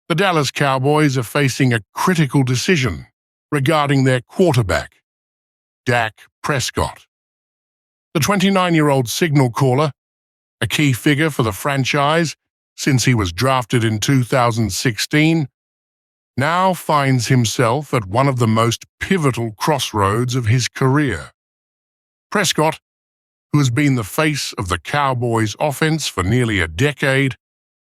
The Dallas Cowboys are facing a critical decision regarding their quarterback, Dak Prescott. The 29-year-old signal caller, a key figure for the franchise since he was drafted in 2016, now finds himself at one of the most pivotal crossroads of his career. Prescott, who has been the face of the Cowboys' offense for nearly a decade,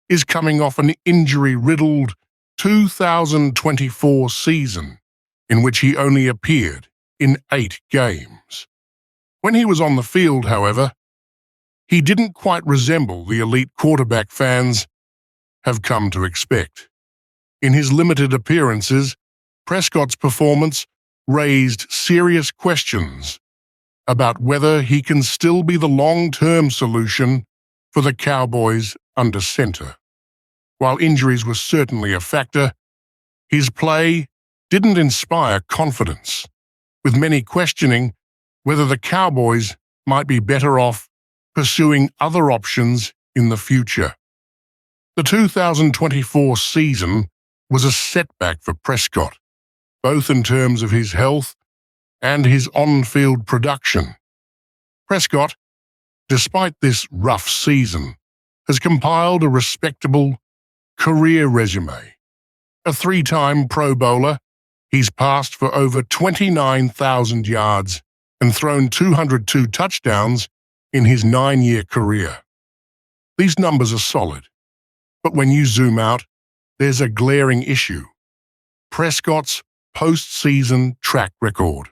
is coming off an injury-riddled 2024 season in which he only appeared in 8 games. When he was on the field, however, he didn't quite resemble the elite quarterback fans have come to expect. In his limited appearances, Prescott's performance raised serious questions about whether he can still be the long-term solution for the Cowboys under center. While injuries were certainly a factor, his play didn't inspire confidence, with many questioning whether the Cowboys might be better off pursuing other options in the future. The 2024 season was a setback for Prescott, both in terms of his health and his on-field production. Prescott, despite this rough season, has compiled a respectable career resume. A 3-time Pro Bowler, he's passed for over 29,000 yards and thrown 202 touchdowns in his 9-year career. These numbers are solid, but when you zoom out, there's a glaring issue: Prescott's postseason track record.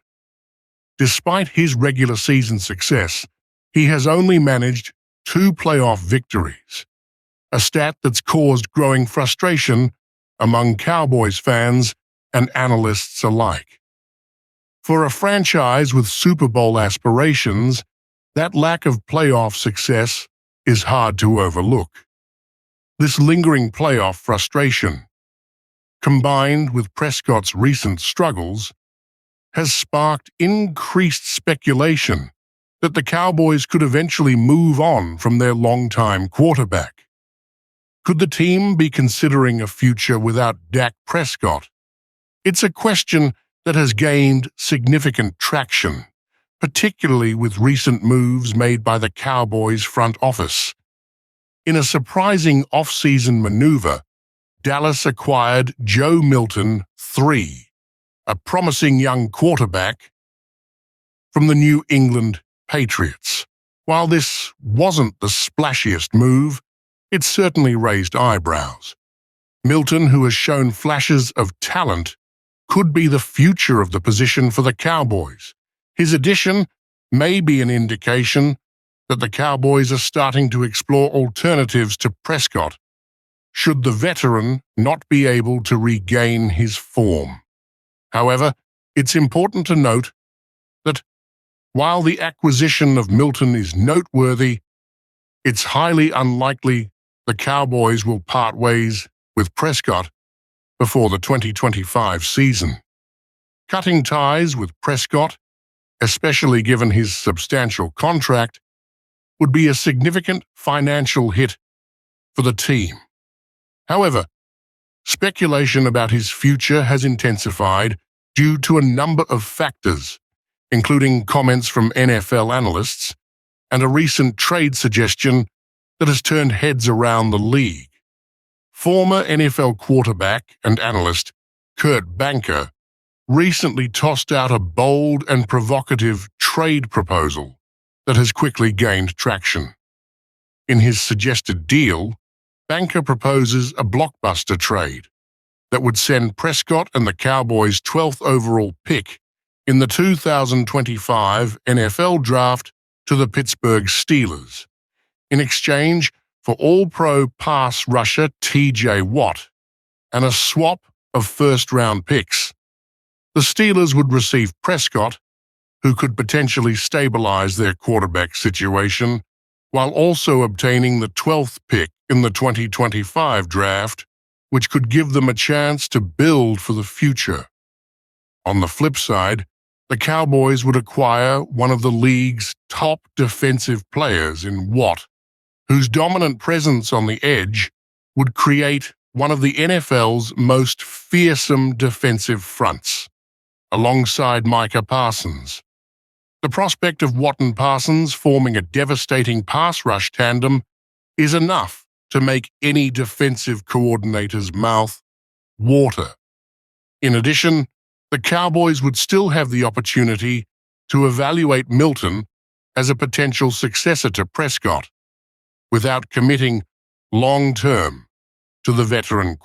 Despite his regular season success, he has only managed 2 playoff victories, a stat that's caused growing frustration among Cowboys fans and analysts alike. For a franchise with Super Bowl aspirations, that lack of playoff success is hard to overlook. This lingering playoff frustration, combined with Prescott's recent struggles, has sparked increased speculation that the Cowboys could eventually move on from their longtime quarterback. Could the team be considering a future without Dak Prescott? It's a question that has gained significant traction, particularly with recent moves made by the Cowboys front office. In a surprising offseason maneuver, Dallas acquired Joe Milton III, a promising young quarterback from the New England Patriots. While this wasn't the splashiest move, it certainly raised eyebrows. Milton, who has shown flashes of talent, could be the future of the position for the Cowboys. His addition may be an indication that the Cowboys are starting to explore alternatives to Prescott, should the veteran not be able to regain his form. However, it's important to note that while the acquisition of Milton is noteworthy, it's highly unlikely the Cowboys will part ways with Prescott before the 2025 season. Cutting ties with Prescott, especially given his substantial contract, would be a significant financial hit for the team. However, speculation about his future has intensified due to a number of factors, including comments from NFL analysts and a recent trade suggestion that has turned heads around the league. Former NFL quarterback and analyst Kurt Banker recently tossed out a bold and provocative trade proposal that has quickly gained traction. In his suggested deal, Banker proposes a blockbuster trade that would send Prescott and the Cowboys' 12th overall pick in the 2025 NFL Draft to the Pittsburgh Steelers, in exchange for All-Pro pass rusher T.J. Watt and a swap of first-round picks. The Steelers would receive Prescott, who could potentially stabilize their quarterback situation, while also obtaining the 12th pick in the 2025 draft, which could give them a chance to build for the future. On the flip side, the Cowboys would acquire one of the league's top defensive players in Watt, whose dominant presence on the edge would create one of the NFL's most fearsome defensive fronts, alongside Micah Parsons. The prospect of Watt and Parsons forming a devastating pass rush tandem is enough to make any defensive coordinator's mouth water. In addition, the Cowboys would still have the opportunity to evaluate Milton as a potential successor to Prescott, without committing long-term to the veteran